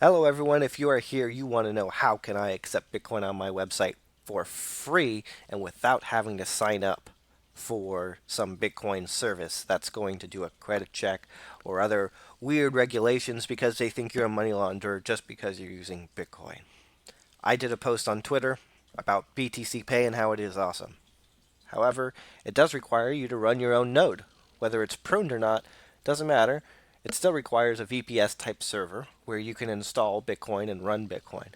Hello everyone, if you are here, you want to know how can I accept Bitcoin on my website for free and without having to sign up for some Bitcoin service that's going to do a credit check or other weird regulations because they think you're a money launderer just because you're using Bitcoin. I did a post on Twitter about BTC Pay and how it is awesome. However, it does require you to run your own node. Whether it's pruned or not, doesn't matter. It still requires a VPS type server where you can install Bitcoin and run Bitcoin.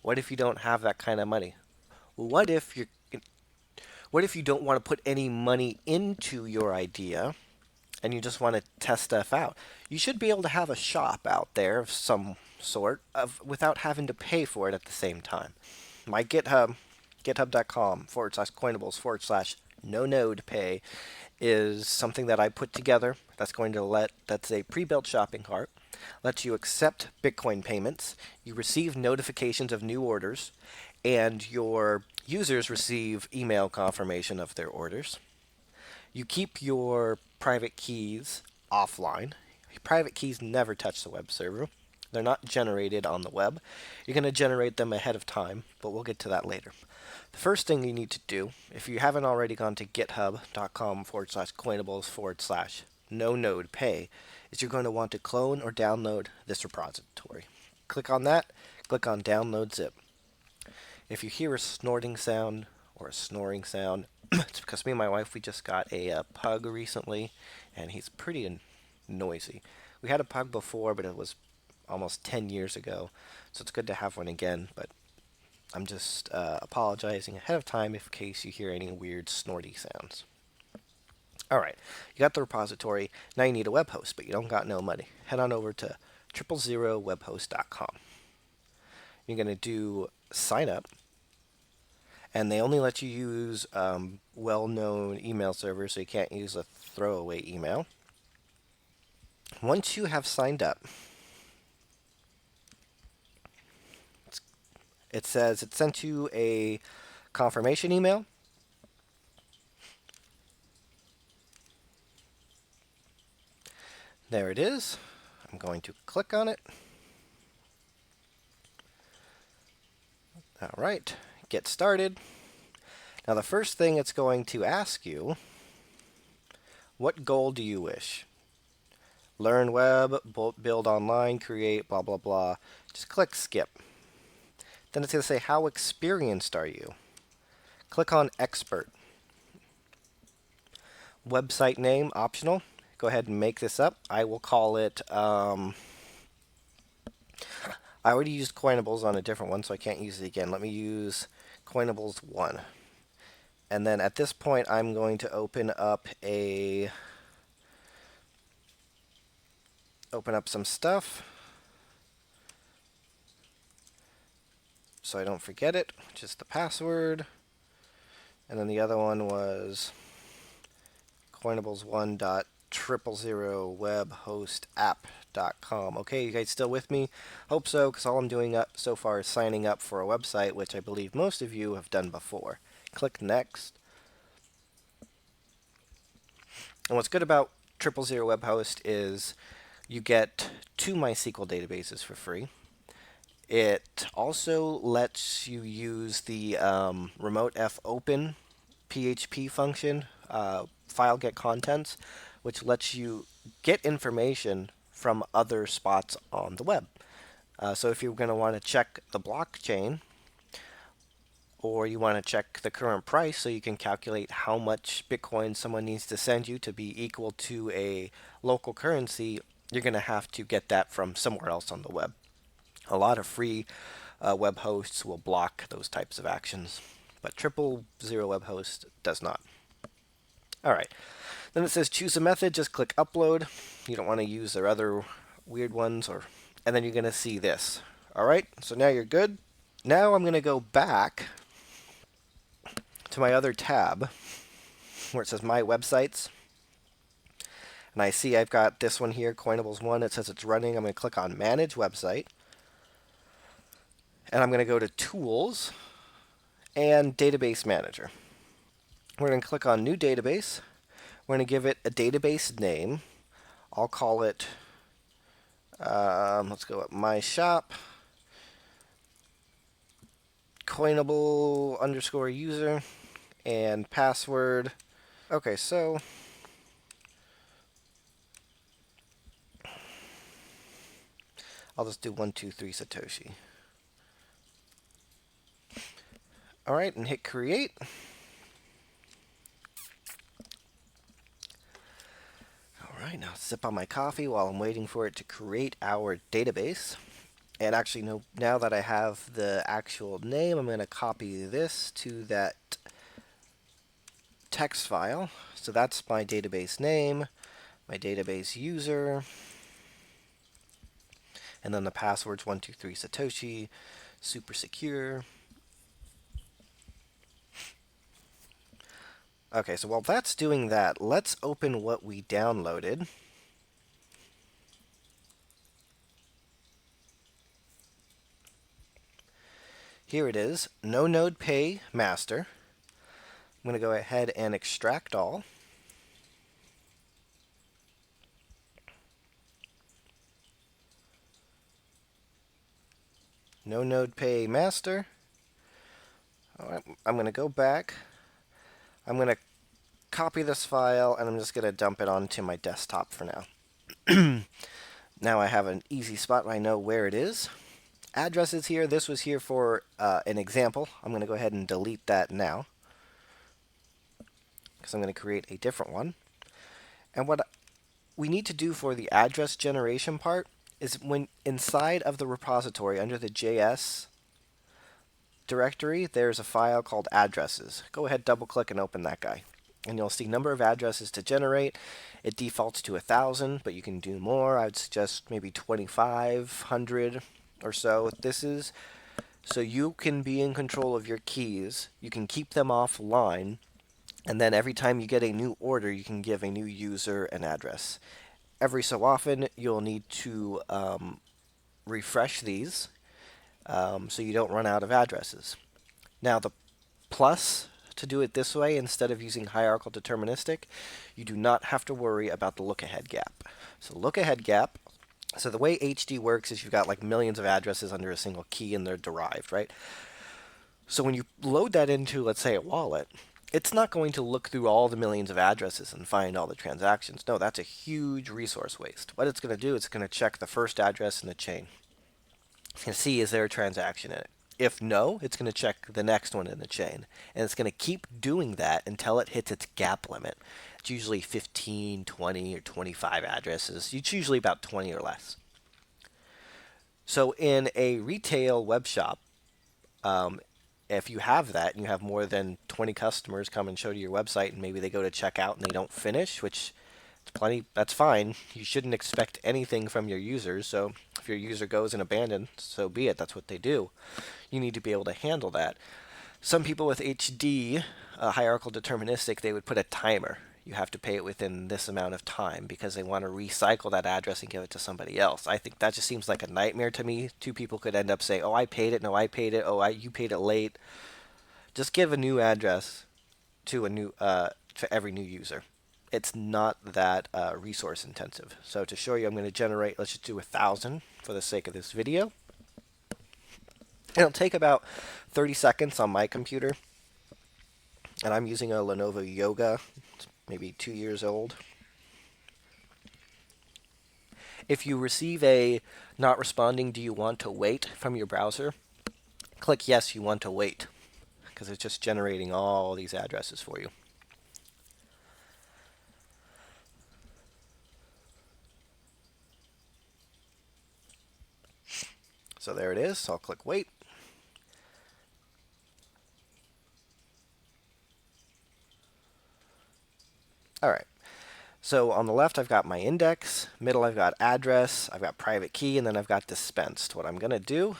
What if you don't have that kind of money? What if you don't want to put any money into your idea and you just want to test stuff out? You should be able to have a shop out there of some sort without having to pay for it at the same time. My GitHub, github.com/coinables/ NoNodePay is something that I put together that's a pre-built shopping cart, lets you accept Bitcoin payments, you receive notifications of new orders, and your users receive email confirmation of their orders. You keep your private keys offline. Private keys never touch the web server. They're not generated on the web. You're going to generate them ahead of time, but we'll get to that later. The first thing you need to do, if you haven't already gone to github.com/coinables/ NoNodePay, is you're going to want to clone or download this repository. Click on that, click on download zip. If you hear a snorting sound or a snoring sound, it's because me and my wife, we just got a pug recently, and he's pretty noisy. We had a pug before, but it was almost 10 years ago, so it's good to have one again, but I'm just apologizing ahead of time in case you hear any weird snorty sounds. Alright, you got the repository, now you need a web host, but you don't got no money. Head on over to 000webhost.com. You're going to do sign up, and they only let you use well-known email servers, so you can't use a throwaway email. Once you have signed up, it says it sent you a confirmation email. There it is. I'm going to click on it. All right, get started. Now the first thing it's going to ask you, what goal do you wish? Learn web, build online, create, blah, blah, blah. Just click skip. Then it's going to say, how experienced are you? Click on expert. Website name, optional. Go ahead and make this up. I will call it, I already used Coinables on a different one, so I can't use it again. Let me use Coinables 1. And then at this point, I'm going to open up some stuff so I don't forget it, which is the password. And then the other one was coinables1.000webhostapp.com. Okay, you guys still with me? Hope so, because all I'm doing so far is signing up for a website, which I believe most of you have done before. Click next. And what's good about 000 Web Host is you get 2 MySQL databases for free. It also lets you use the remote fopen PHP function, file get contents, which lets you get information from other spots on the web. So if you're going to want to check the blockchain, or you want to check the current price so you can calculate how much Bitcoin someone needs to send you to be equal to a local currency, you're going to have to get that from somewhere else on the web. A lot of free web hosts will block those types of actions, but 000 Web Host does not. All right. Then it says choose a method. Just click upload. You don't want to use their other weird ones, and then you're going to see this. All right. So now you're good. Now I'm going to go back to my other tab where it says my websites. And I see I've got this one here, Coinables 1. It says it's running. I'm going to click on manage website. And I'm going to go to Tools and Database Manager. We're going to click on New Database. We're going to give it a database name. I'll call it Let's go up my shop. Coinable underscore user and password. Okay, so I'll just do 123 Satoshi. All right, and hit create. All right, now sip on my coffee while I'm waiting for it to create our database. And actually, no, now that I have the actual name, I'm going to copy this to that text file. So that's my database name, my database user, and then the password's 123 Satoshi, super secure. Okay, so while that's doing that, let's open what we downloaded. Here it is, NoNodePay master. I'm going to go ahead and extract all. NoNodePay master. All right, I'm going to go back. I'm going to copy this file, and I'm just going to dump it onto my desktop for now. Now I have an easy spot where I know where it is. Address is here. This was here for an example. I'm going to go ahead and delete that now, because I'm going to create a different one. And what we need to do for the address generation part is when inside of the repository under the JS directory, there's a file called addresses. Go ahead, double click and open that guy. And you'll see number of addresses to generate. It defaults to 1,000, but you can do more. I would suggest maybe 2,500 or so. This is so you can be in control of your keys. You can keep them offline. And then every time you get a new order, you can give a new user an address. Every so often, you'll need to refresh these so you don't run out of addresses. Now, the plus to do it this way, instead of using hierarchical deterministic, you do not have to worry about the look-ahead gap. So look-ahead gap, so the way HD works is you've got like millions of addresses under a single key and they're derived, right? So when you load that into, let's say, a wallet, it's not going to look through all the millions of addresses and find all the transactions. No, that's a huge resource waste. What it's going to do, it's going to check the first address in the chain and see is there a transaction in it. If no, it's going to check the next one in the chain. And it's going to keep doing that until it hits its gap limit. It's usually 15, 20, or 25 addresses. It's usually about 20 or less. So in a retail web shop, if you have that and you have more than 20 customers come and show to your website and maybe they go to check out and they don't finish, which is plenty, that's fine. You shouldn't expect anything from your users. So if your user goes and abandons, so be it. That's what they do. You need to be able to handle that. Some people with HD, hierarchical deterministic, they would put a timer. You have to pay it within this amount of time because they want to recycle that address and give it to somebody else. I think that just seems like a nightmare to me. Two people could end up saying, oh, I paid it. No, I paid it. Oh, you paid it late. Just give a new address to to every new user. It's not that resource intensive. So to show you, I'm going to generate, let's just do 1,000 for the sake of this video. It'll take about 30 seconds on my computer. And I'm using a Lenovo Yoga. It's maybe 2 years old. If you receive a not responding, do you want to wait from your browser? Click yes, you want to wait, because it's just generating all these addresses for you. So there it is. So I'll click wait. All right. So on the left, I've got my index. Middle, I've got address. I've got private key, and then I've got dispensed. What I'm going to do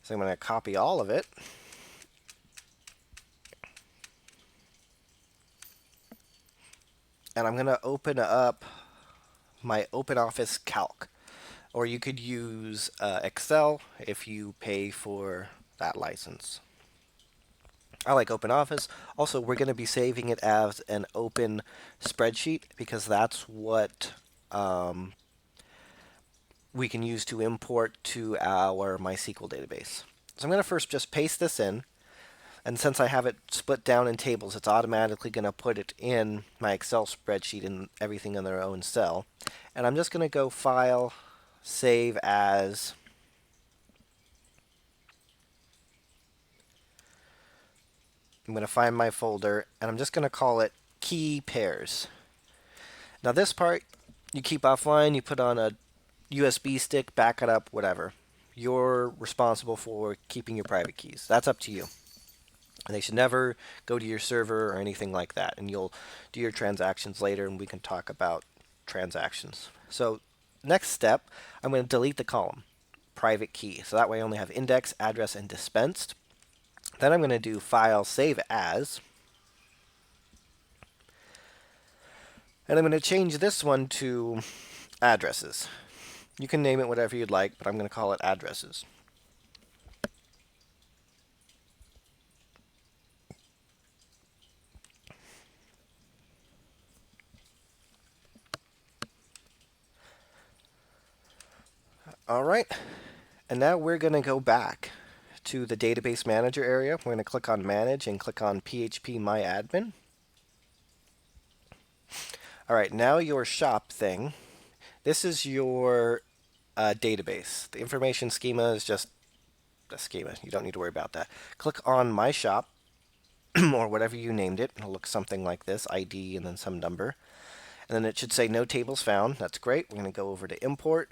is I'm going to copy all of it. And I'm going to open up my OpenOffice Calc. Or you could use Excel if you pay for that license. I like OpenOffice. Also, we're going to be saving it as an open spreadsheet because that's what we can use to import to our MySQL database. So I'm going to first just paste this in. And since I have it split down in tables, it's automatically going to put it in my Excel spreadsheet and everything in their own cell. And I'm just going to go File, Save As. I'm going to find my folder, and I'm just going to call it Key Pairs. Now this part, you keep offline, you put on a USB stick, back it up, whatever. You're responsible for keeping your private keys. That's up to you. And they should never go to your server or anything like that. And you'll do your transactions later, and we can talk about transactions. So next step, I'm going to delete the column, private key. So that way I only have index, address, and dispensed. Then I'm going to do File, Save As. And I'm going to change this one to addresses. You can name it whatever you'd like, but I'm going to call it addresses. All right, and now we're going to go back to the database manager area. We're going to click on manage and click on PHP My Admin. All right, now your shop thing. This is your database. The information schema is just a schema. You don't need to worry about that. Click on My Shop or whatever you named it. It'll look something like this, ID and then some number. And then it should say no tables found. That's great. We're going to go over to import.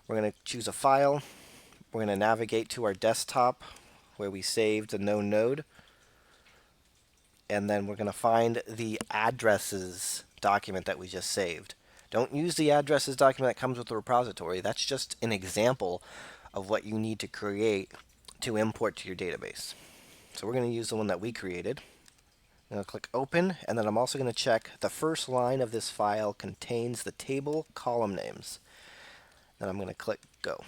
We're going to choose a file. We're going to navigate to our desktop where we saved the NoNode. And then we're going to find the addresses document that we just saved. Don't use the addresses document that comes with the repository. That's just an example of what you need to create to import to your database. So we're going to use the one that we created. I'm going to click open, and then I'm also going to check the first line of this file contains the table column names. Then I'm going to click go.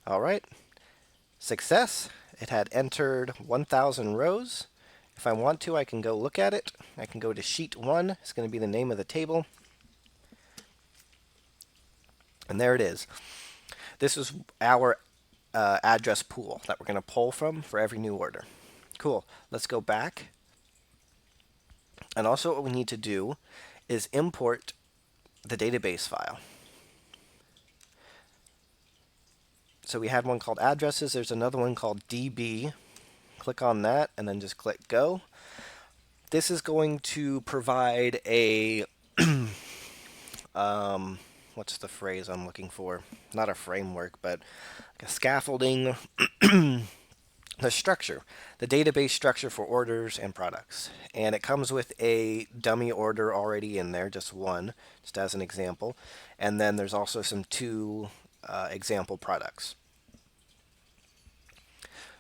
All right, success. It had entered 1,000 rows. If I want to, I can go look at it. I can go to sheet 1. It's going to be the name of the table. And there it is. This is our address pool that we're going to pull from for every new order. Cool. Let's go back. And also what we need to do is import the database file. So we had one called addresses. There's another one called DB. Click on that and then just click go. This is going to provide a what's the phrase I'm looking for? Not a framework, but a scaffolding. The structure, the database structure for orders and products. And it comes with a dummy order already in there, just one, just as an example. And then there's also some two example products.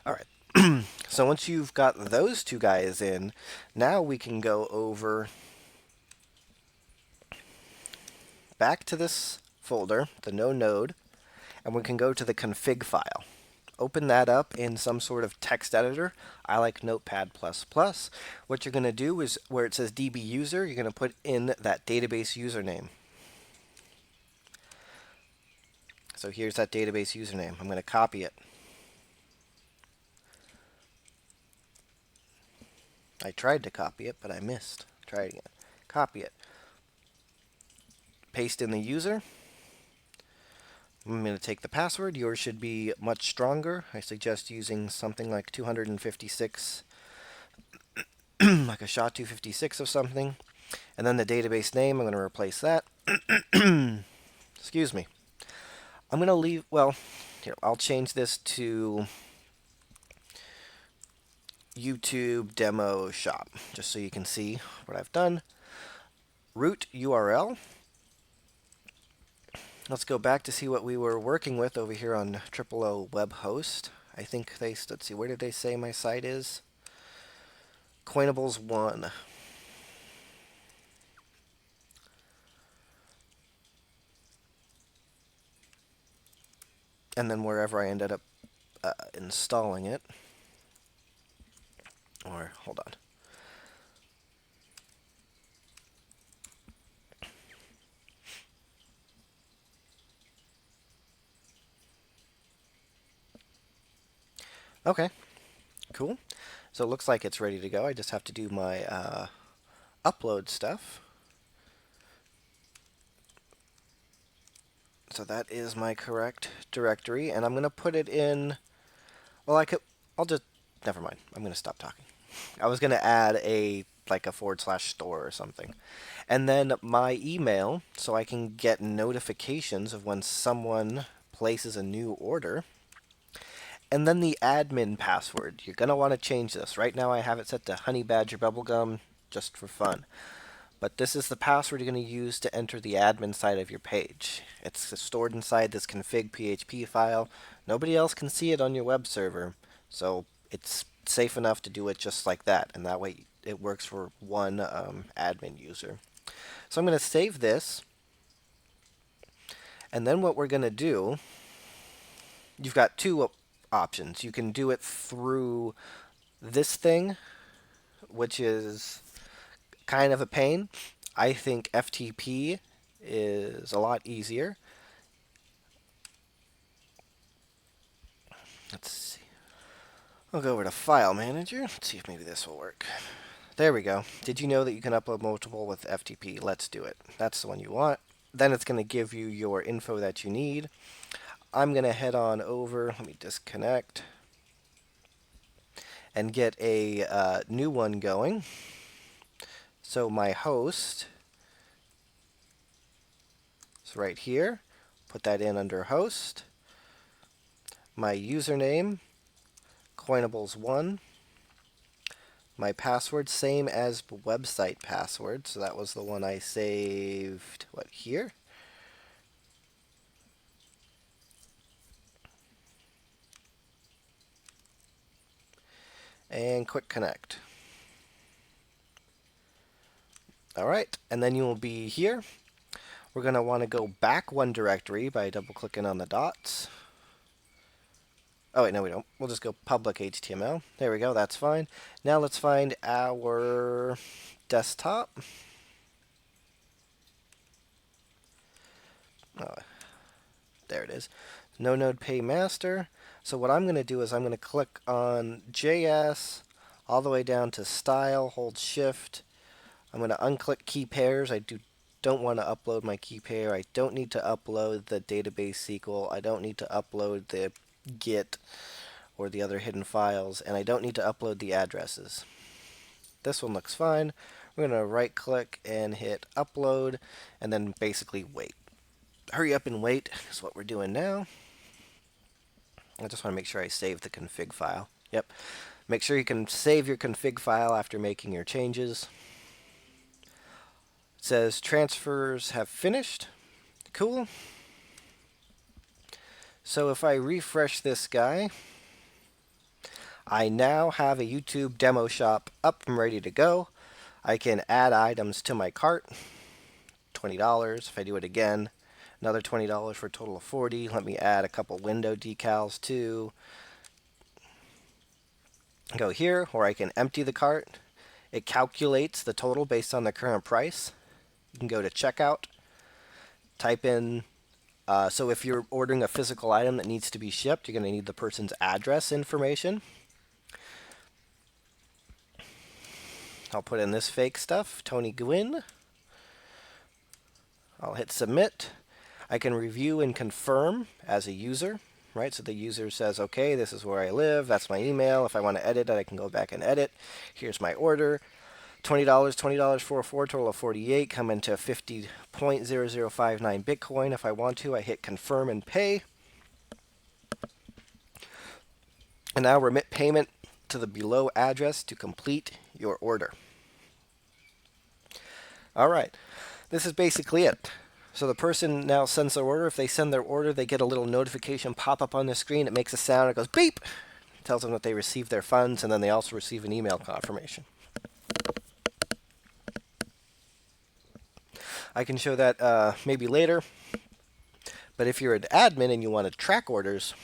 All right. So once you've got those two guys in, now we can go over back to this folder, the NoNode, and we can go to the config file. Open that up in some sort of text editor. I like Notepad++. What you're going to do is where it says DB user, you're going to put in that database username. So here's that database username. I'm going to copy it. I tried to copy it, but I missed. Try it again. Copy it. Paste in the user. I'm going to take the password. Yours should be much stronger. I suggest using something like 256, like a SHA-256 of something. And then the database name, I'm going to replace that. Excuse me. I'm going to leave, well, here, I'll change this to YouTube demo shop, just so you can see what I've done. Root URL. Let's go back to see what we were working with over here on O web host. I think they, let's see, where did they say my site is? Coinables 1. And then wherever I ended up installing it. Or, hold on. Okay, cool. So it looks like it's ready to go. I just have to do my upload stuff. So that is my correct directory, and I'm going to put it in. Well, I'll just. Never mind. I'm going to stop talking. I was going to add a like a /store or something. And then my email, so I can get notifications of when someone places a new order. And then the admin password. You're going to want to change this. Right now I have it set to Honey Badger Bubblegum just for fun. But this is the password you're going to use to enter the admin side of your page. It's stored inside this config PHP file. Nobody else can see it on your web server. So it's safe enough to do it just like that. And that way it works for one admin user. So I'm going to save this. And then what we're going to do, you've got two options. You can do it through this thing, which is kind of a pain. I think FTP is a lot easier. Let's see. I'll go over to File Manager. Let's see if maybe this will work. There we go. Did you know that you can upload multiple with FTP? Let's do it. That's the one you want. Then it's going to give you your info that you need. I'm going to head on over. Let me disconnect and get a new one going. So my host is right here. Put that in under host. My username, Coinables1. My password, same as website password. So that was the one I saved, here? And click connect. All right, and then you will be here. We're going to want to go back one directory by double-clicking on the dots. Oh, wait, no, we don't. We'll just go public HTML. There we go, that's fine. Now let's find our desktop. Oh, there it is. NoNodePay master. So what I'm going to do is I'm going to click on JS all the way down to style, hold shift. I'm going to unclick key pairs. I don't want to upload my key pair. I don't need to upload the database SQL. I don't need to upload the Git or the other hidden files, and I don't need to upload the addresses. This one looks fine. We're going to right click and hit upload, and then basically wait. Hurry up and wait is what we're doing now. I just want to make sure I save the config file. Yep. Make sure you can save your config file after making your changes. It says transfers have finished. Cool. So if I refresh this guy, I now have a YouTube demo shop up and ready to go. I can add items to my cart. $20. If I do it again, another $20 for a total of $40. Let me add a couple window decals too. Go here, or I can empty the cart. It calculates the total based on the current price. You can go to checkout, type in, so if you're ordering a physical item that needs to be shipped, you're going to need the person's address information. I'll put in this fake stuff, Tony Gwynn. I'll hit submit. I can review and confirm as a user, right? So the user says, okay, this is where I live. That's my email. If I want to edit it, I can go back and edit. Here's my order. $20, $20 for a total of 48, come into 50.0059 Bitcoin. If I want to, I hit confirm and pay. And now remit payment to the below address to complete your order. All right, this is basically it. So the person now sends their order. If they send their order, they get a little notification pop up on the screen. It makes a sound. It goes beep. It tells them that they received their funds, and then they also receive an email confirmation. I can show that maybe later. But if you're an admin and you want to track orders,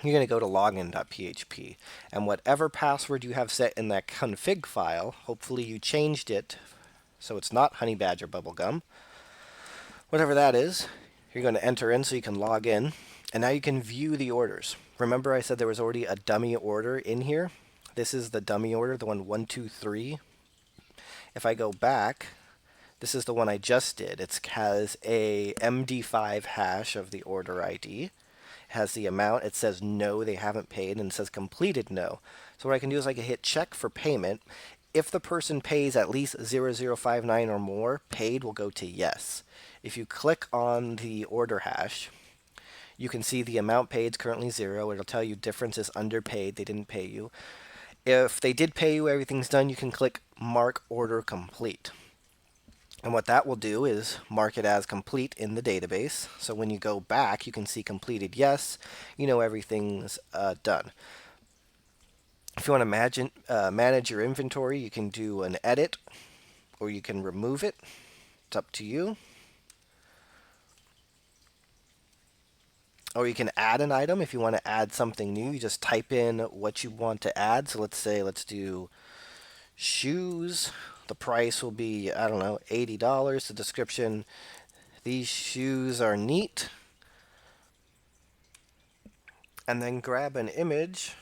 you're going to go to login.php. And whatever password you have set in that config file, hopefully you changed it so it's not Honey Badger Bubblegum. Whatever that is, you're going to enter in so you can log in. And now you can view the orders. remember I said there was already a dummy order in here? This is the dummy order, the one 123. If I go back, this is the one I just did. It has a MD5 hash of the order ID. It has the amount. It says no, they haven't paid, and it says completed no. So what I can do is I can hit check for payment. If the person pays at least 0059 or more, paid will go to yes. If you click on the order hash, you can see the amount paid is currently 0. It'll tell you difference is underpaid, they didn't pay you. If they did pay you, everything's done, you can click mark order complete. And what that will do is mark it as complete in the database. So when you go back, you can see completed yes, you know everything's done. If you want to manage your inventory, you can do an edit or you can remove it. It's up to you. Or you can add an item. If you want to add something new, you just type in what you want to add. So let's do shoes. The price will be, I don't know, $80. The description, these shoes are neat. And then grab an image.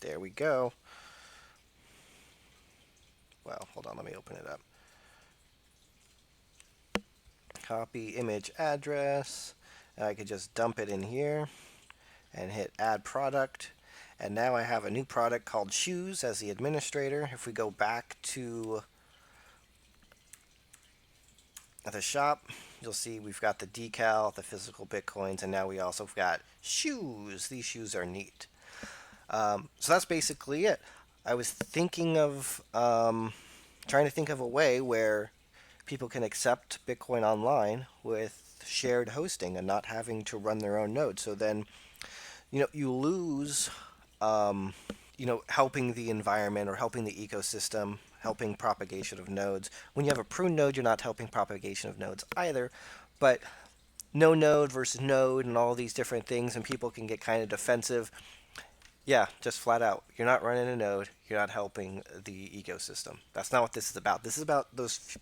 There we go. Well, hold on, let me open it up. Copy image address. And I could just dump it in here and hit add product. And now I have a new product called shoes as the administrator. If we go back to the shop, you'll see we've got the decal, the physical bitcoins, and now we also got shoes. These shoes are neat. So that's basically it. I was thinking of trying to think of a way where people can accept Bitcoin online with shared hosting and not having to run their own node. So then, you lose, helping the environment or helping the ecosystem, helping propagation of nodes. When you have a prune node, you're not helping propagation of nodes either. But no node versus node and all these different things, and people can get kind of defensive. Yeah, just flat out. You're not running a node. You're not helping the ecosystem. That's not what this is about. This is about those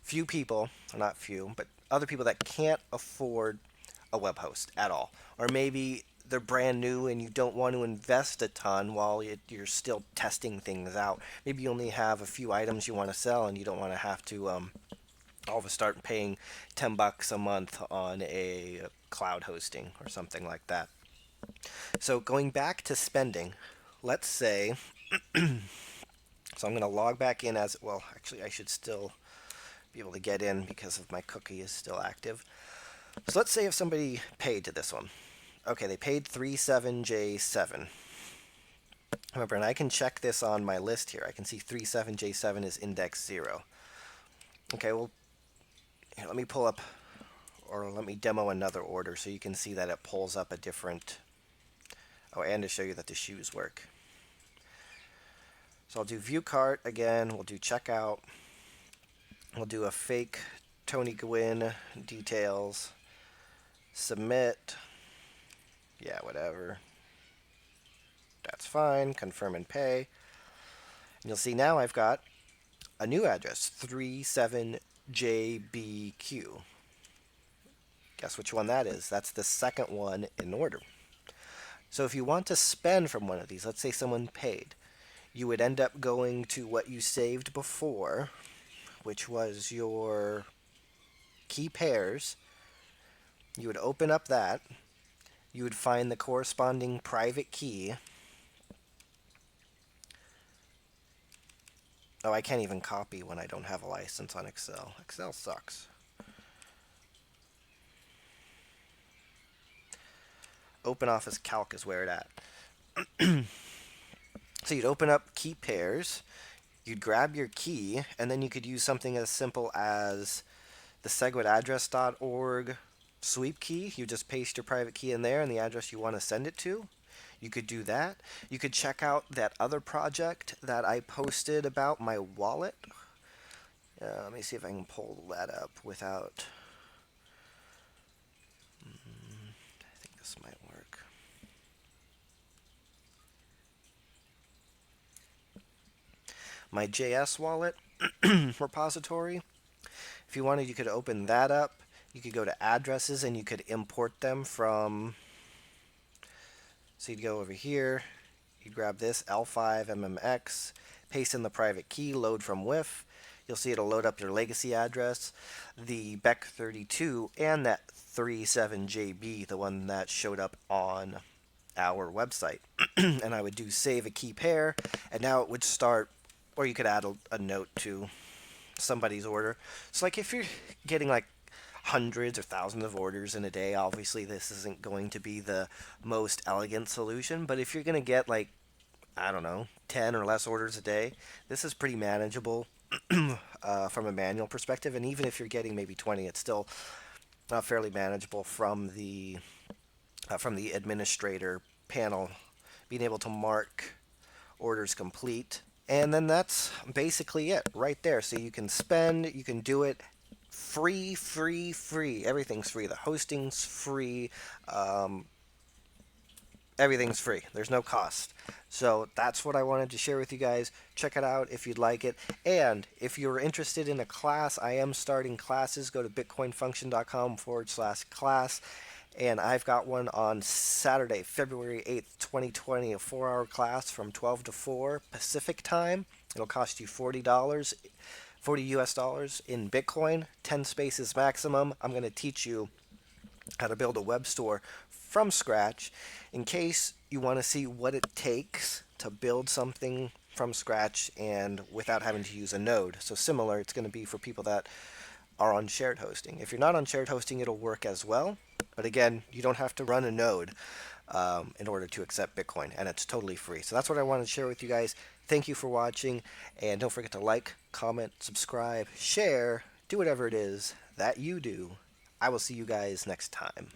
few people, or not few, but other people that can't afford a web host at all. Or maybe they're brand new and you don't want to invest a ton while you're still testing things out. Maybe you only have a few items you want to sell and you don't want to have to all of a start paying $10 a month on a cloud hosting or something like that. So going back to spending, let's say, so I'm going to log back in as, well, actually I should still be able to get in because of my cookie is still active. So let's say if somebody paid to this one. Okay, they paid 37J7. Remember, and I can check this on my list here. I can see 37J7 is index 0. Okay, well, here, let me pull up, or let me demo another order so you can see that it pulls up a different, oh, and to show you that the shoes work. So I'll do view cart again, we'll do checkout, we'll do a fake Tony Gwynn details, submit, yeah, whatever, that's fine, confirm and pay. And you'll see now I've got a new address, 37JBQ. Guess which one that is? That's the second one in order. So if you want to spend from one of these, let's say someone paid, you would end up going to what you saved before, which was your key pairs. You would open up that. You would find the corresponding private key. Oh, I can't even copy when I don't have a license on Excel. Excel sucks. OpenOffice Calc is where it's at. So you'd open up key pairs, you'd grab your key, and then you could use something as simple as the segwitaddress.org sweep key. You just paste your private key in there and the address you want to send it to. You could do that. You could check out that other project that I posted about my wallet. Let me see if I can pull that up without... I think this might work. My JS wallet repository. If you wanted, you could open that up. You could go to addresses and you could import them from, so you'd go over here, you'd grab this L5MMX, paste in the private key, load from WIF. You'll see it'll load up your legacy address, the BEC32, and that 37JB, the one that showed up on our website. And I would do save a key pair, and now it would start, or you could add a note to somebody's order. So like if you're getting like hundreds or thousands of orders in a day, obviously this isn't going to be the most elegant solution, but if you're going to get like, I don't know, 10 or less orders a day, this is pretty manageable from a manual perspective. And even if you're getting maybe 20, it's still fairly manageable from the administrator panel, being able to mark orders complete. And then that's basically it right there. So you can spend, you can do it free, free, free. Everything's free. The hosting's free. Everything's free. There's no cost. So that's what I wanted to share with you guys. Check it out if you'd like it. And if you're interested in a class, I am starting classes. Go to bitcoinfunction.com/class. And I've got one on Saturday, February 8th, 2020, a 4-hour class from 12 to 4 Pacific time. It'll cost you $40, 40 US dollars in Bitcoin, 10 spaces maximum. I'm going to teach you how to build a web store from scratch in case you want to see what it takes to build something from scratch and without having to use a node. So similar, it's going to be for people that are on shared hosting. If you're not on shared hosting, it'll work as well. But again, you don't have to run a node in order to accept Bitcoin, and it's totally free. So that's what I wanted to share with you guys. Thank you for watching, and don't forget to like, comment, subscribe, share, do whatever it is that you do. I will see you guys next time.